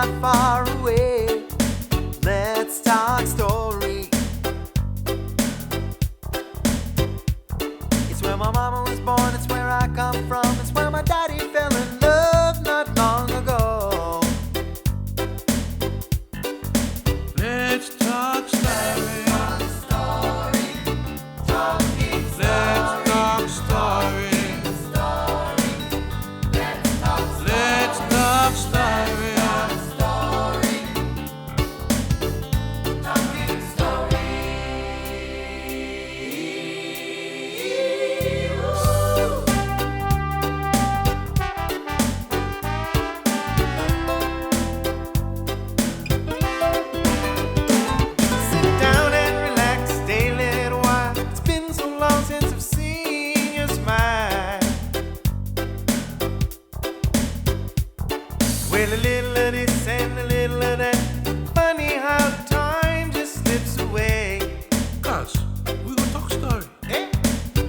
not far away. Let's talk story. It's where my mama was born, it's where I come from, it's where my daddy fell in love not long ago. Let's talk story. Well, a little of this and a little of that. Funny how time just slips away. Cuz, we gonna talk story. Hey,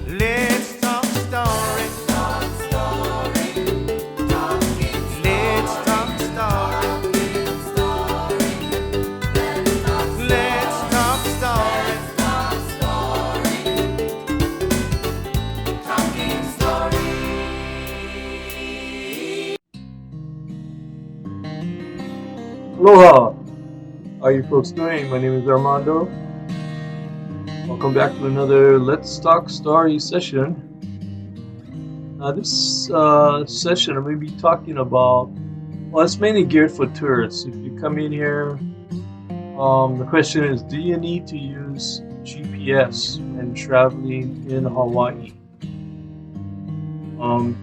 let's talk story. Let's talk story. Talking story. Let's talk story. Let's talk story. Talking story. Aloha! How are you folks doing? My name is Armando. Welcome back to another Let's Talk Story session. This session I'm going to be talking about, well, it's mainly geared for tourists. If you come in here, the question is, do you need to use GPS when traveling in Hawaii?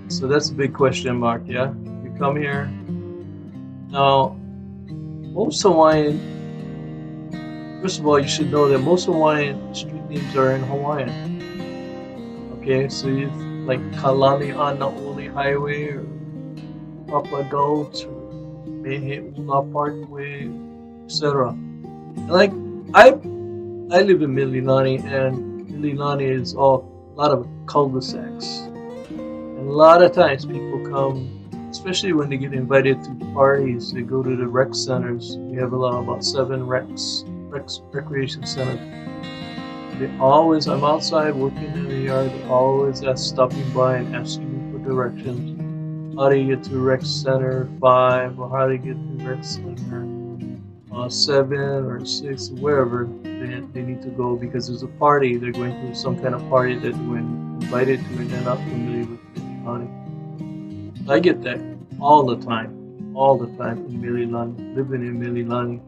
So that's a big question mark, yeah? You come here. Now, most Hawaiian, first of all, you should know that most Hawaiian street names are in Hawaiian. Okay, so you like Kalani'anaʻoli Highway or Papagoat or Mehe'ula Parkway, etc. Like I live in Mililani, and Mililani is a lot of cul-de-sacs, and a lot of times people come. Especially when they get invited to parties, they go to the rec centers. We have about 7 recreation centers. I'm outside working in the yard. They always stopping by and asking me for directions. How do you get to rec center 5, or how do you get to rec center 7 or 6, or wherever they need to go, because there's a party. They're going to some kind of party that we're invited to, and they're not familiar with the party. I get that all the time in Mililani, living in Mililani.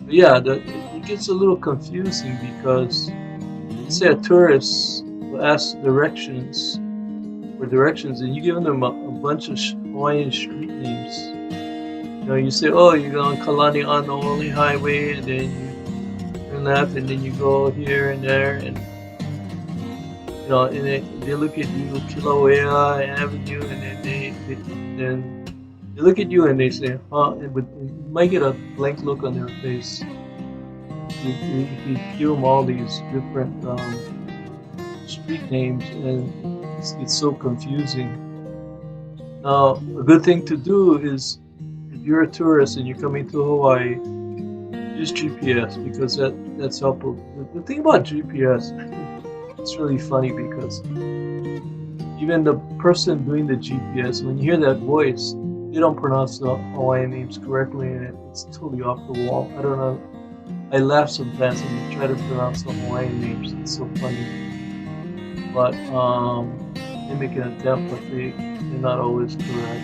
But yeah, it gets a little confusing because, say, a tourist will ask directions, and you give them a bunch of Hawaiian street names. You know, you say, oh, you're on Kalani'anaʻoli Highway, and then you turn left, and then you go here and there, and you know, and they look at you, Kilauea Avenue, and then they look at you and they say, huh? But you might get a blank look on their face. You give them all these different street names, and it's so confusing. Now, a good thing to do is, if you're a tourist and you're coming to Hawaii, use GPS, because that's helpful. The thing about GPS, it's really funny because even the person doing the GPS, when you hear that voice, they don't pronounce the Hawaiian names correctly, and it's totally off the wall. I don't know. I laugh sometimes when they try to pronounce the Hawaiian names. It's so funny. But they make an attempt, but they're not always correct.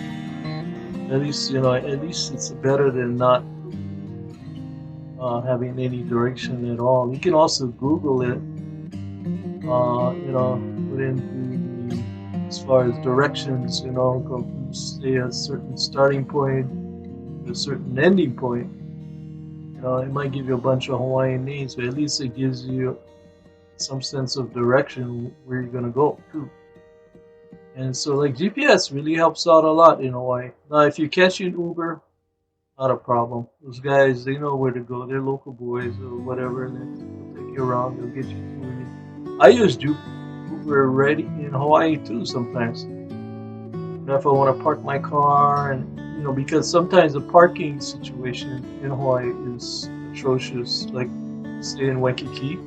At least it's better than not having any direction at all. You can also Google it. Put in as far as directions, go from, say, a certain starting point to a certain ending point. It might give you a bunch of Hawaiian names, but at least it gives you some sense of direction where you're gonna go to. And so, like, GPS really helps out a lot in Hawaii. Now, if you catch an Uber, not a problem. Those guys, they know where to go. They're local boys or whatever, and they'll take you around. They'll get you to where you. I use Uber right in Hawaii too sometimes. If I want to park my car, and because sometimes the parking situation in Hawaii is atrocious. Like, say in Waikiki,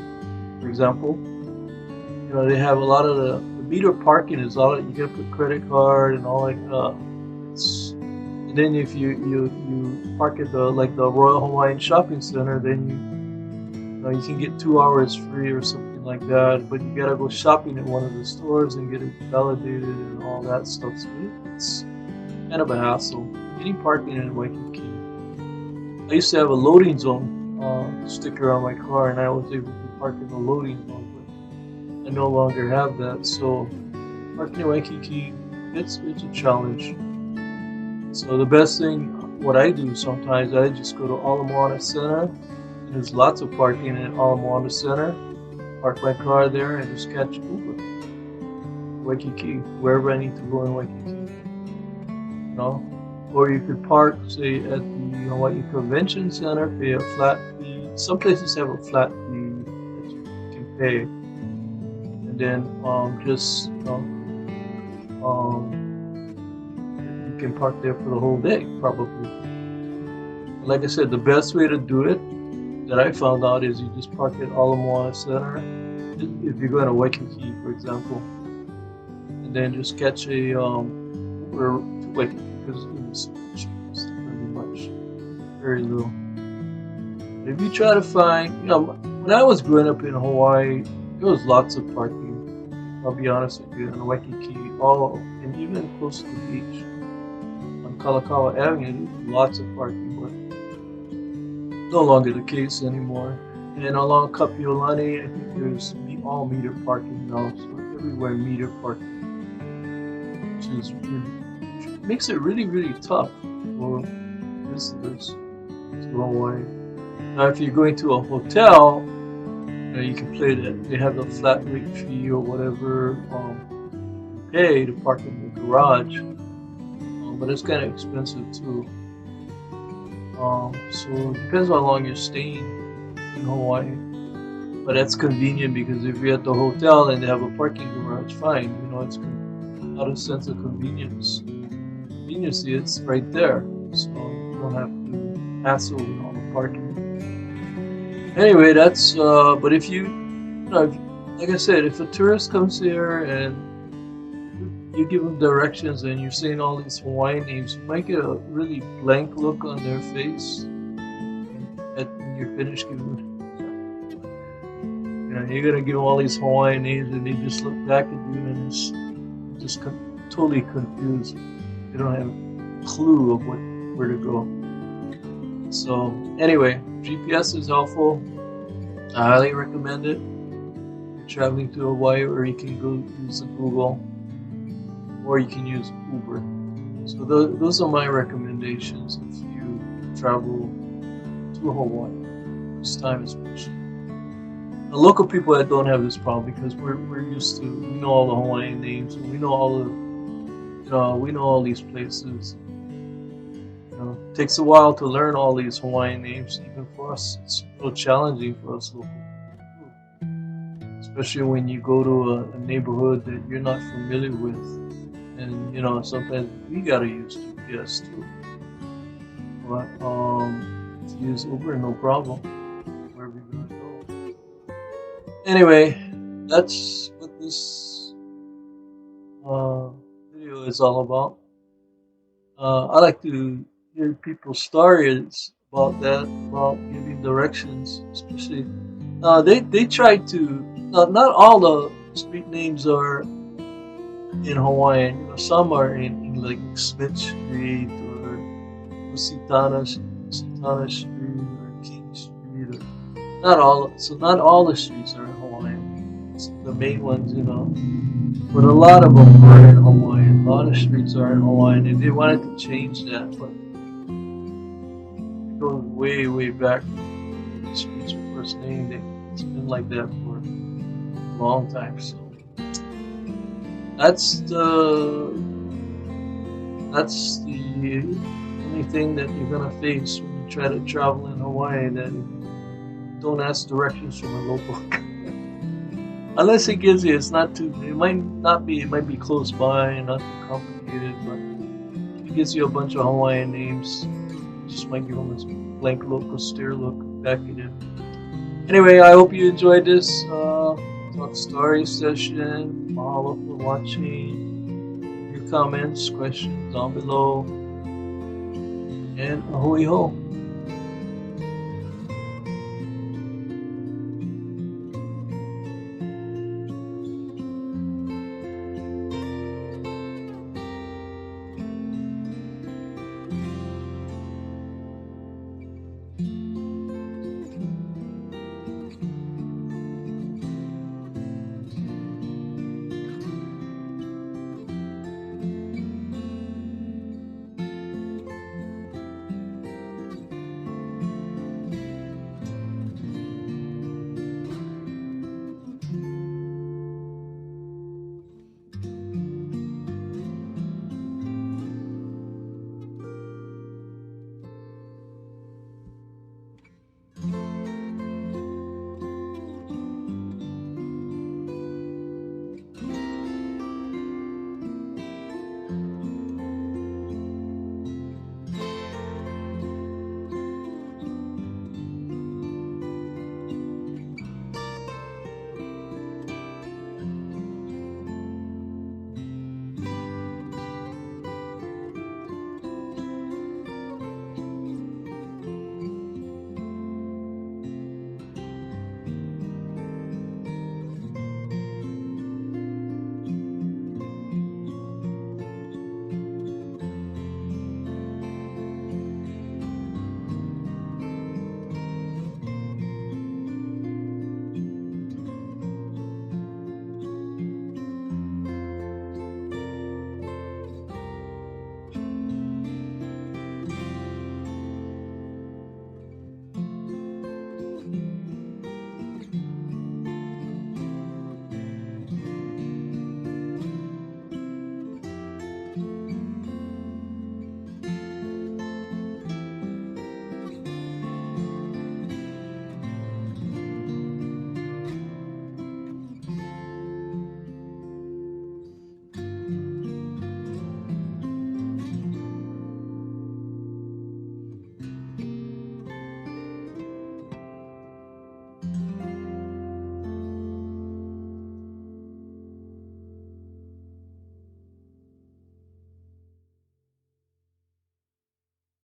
for example, they have a lot of the meter parking is all you gotta put credit card and all like it's and then if you park at the Royal Hawaiian Shopping Center, then you can get 2 hours free or something like that. But you gotta go shopping at one of the stores and get it validated and all that stuff. So it's kind of a hassle. Getting parking in Waikiki. I used to have a loading zone sticker on my car, and I was able to park in the loading zone. I no longer have that, so parking in Waikiki, it's a challenge. So the best thing, what I do sometimes, I just go to Ala Moana Center, and there's lots of parking in Ala Moana Center. Park my car there and just catch Uber, Waikiki, wherever I need to go in Waikiki. Or you could park, say, at the Hawaii Convention Center, pay a flat fee. Some places have a flat fee that you can pay. Then just you can park there for the whole day probably. Like I said, the best way to do it that I found out is you just park at Ala Moana Center if you're going to Waikiki, for example, and then just catch a Uber to Waikiki because it's pretty much very little. If you try to find, when I was growing up in Hawaii, there was lots of parking. I'll be honest with you, in Waikiki, and even close to the beach, on Kalakaua Avenue, lots of parking, but no longer the case anymore. And along Kapiolani, I think there's all meter parking now, so everywhere meter parking, which makes it really, really tough for visitors to Hawaii. Now, if you're going to a hotel, you can play that. They have a flat rate fee or whatever you pay to park in the garage, but it's kind of expensive too. So it depends on how long you're staying in Hawaii. But that's convenient because if you're at the hotel and they have a parking garage, fine. It's out of sense of convenience. Convenience, it's right there, so you don't have to hassle with all the parking. Anyway, that's but if like I said, if a tourist comes here and you give them directions and you're saying all these Hawaiian names, you might get a really blank look on their face when you're finished giving them. You're gonna give them all these Hawaiian names and they just look back at you and just totally confused. They don't have a clue of where to go. So anyway, GPS is helpful. I highly recommend it. If you're traveling to Hawaii, or you can go use Google, or you can use Uber. So those are my recommendations if you travel to Hawaii. This time especially. The local people that don't have this problem because we're used to, we know all the Hawaiian names, and we know all these places. It takes a while to learn all these Hawaiian names. Even for us, it's a little challenging for us local people, especially when you go to a neighborhood that you're not familiar with, and sometimes we gotta use GPS too. But to use Uber, no problem. Wherever you're gonna go. Anyway, that's what this video is all about. I like to hear people's stories about giving directions, especially they try to not all the street names are in Hawaiian. Some are in like Smith Street or Usitana Street or King Street. Not all the streets are in Hawaiian. It's the main ones, but a lot of them are in Hawaiian. A lot of streets are in Hawaiian, and they wanted to change that, but it goes way, way back. The streets were first named. It's been like that for a long time. So that's the only thing that you're gonna face when you try to travel in Hawaii. That don't ask directions from a local. Unless it gives you, it might be close by and not too complicated, but if it gives you a bunch of Hawaiian names. Just might give them this blank look or stare look back at him. Anyway, I hope you enjoyed this talk story session. Mahalo for watching. Your comments, questions down below. And ahoy ho.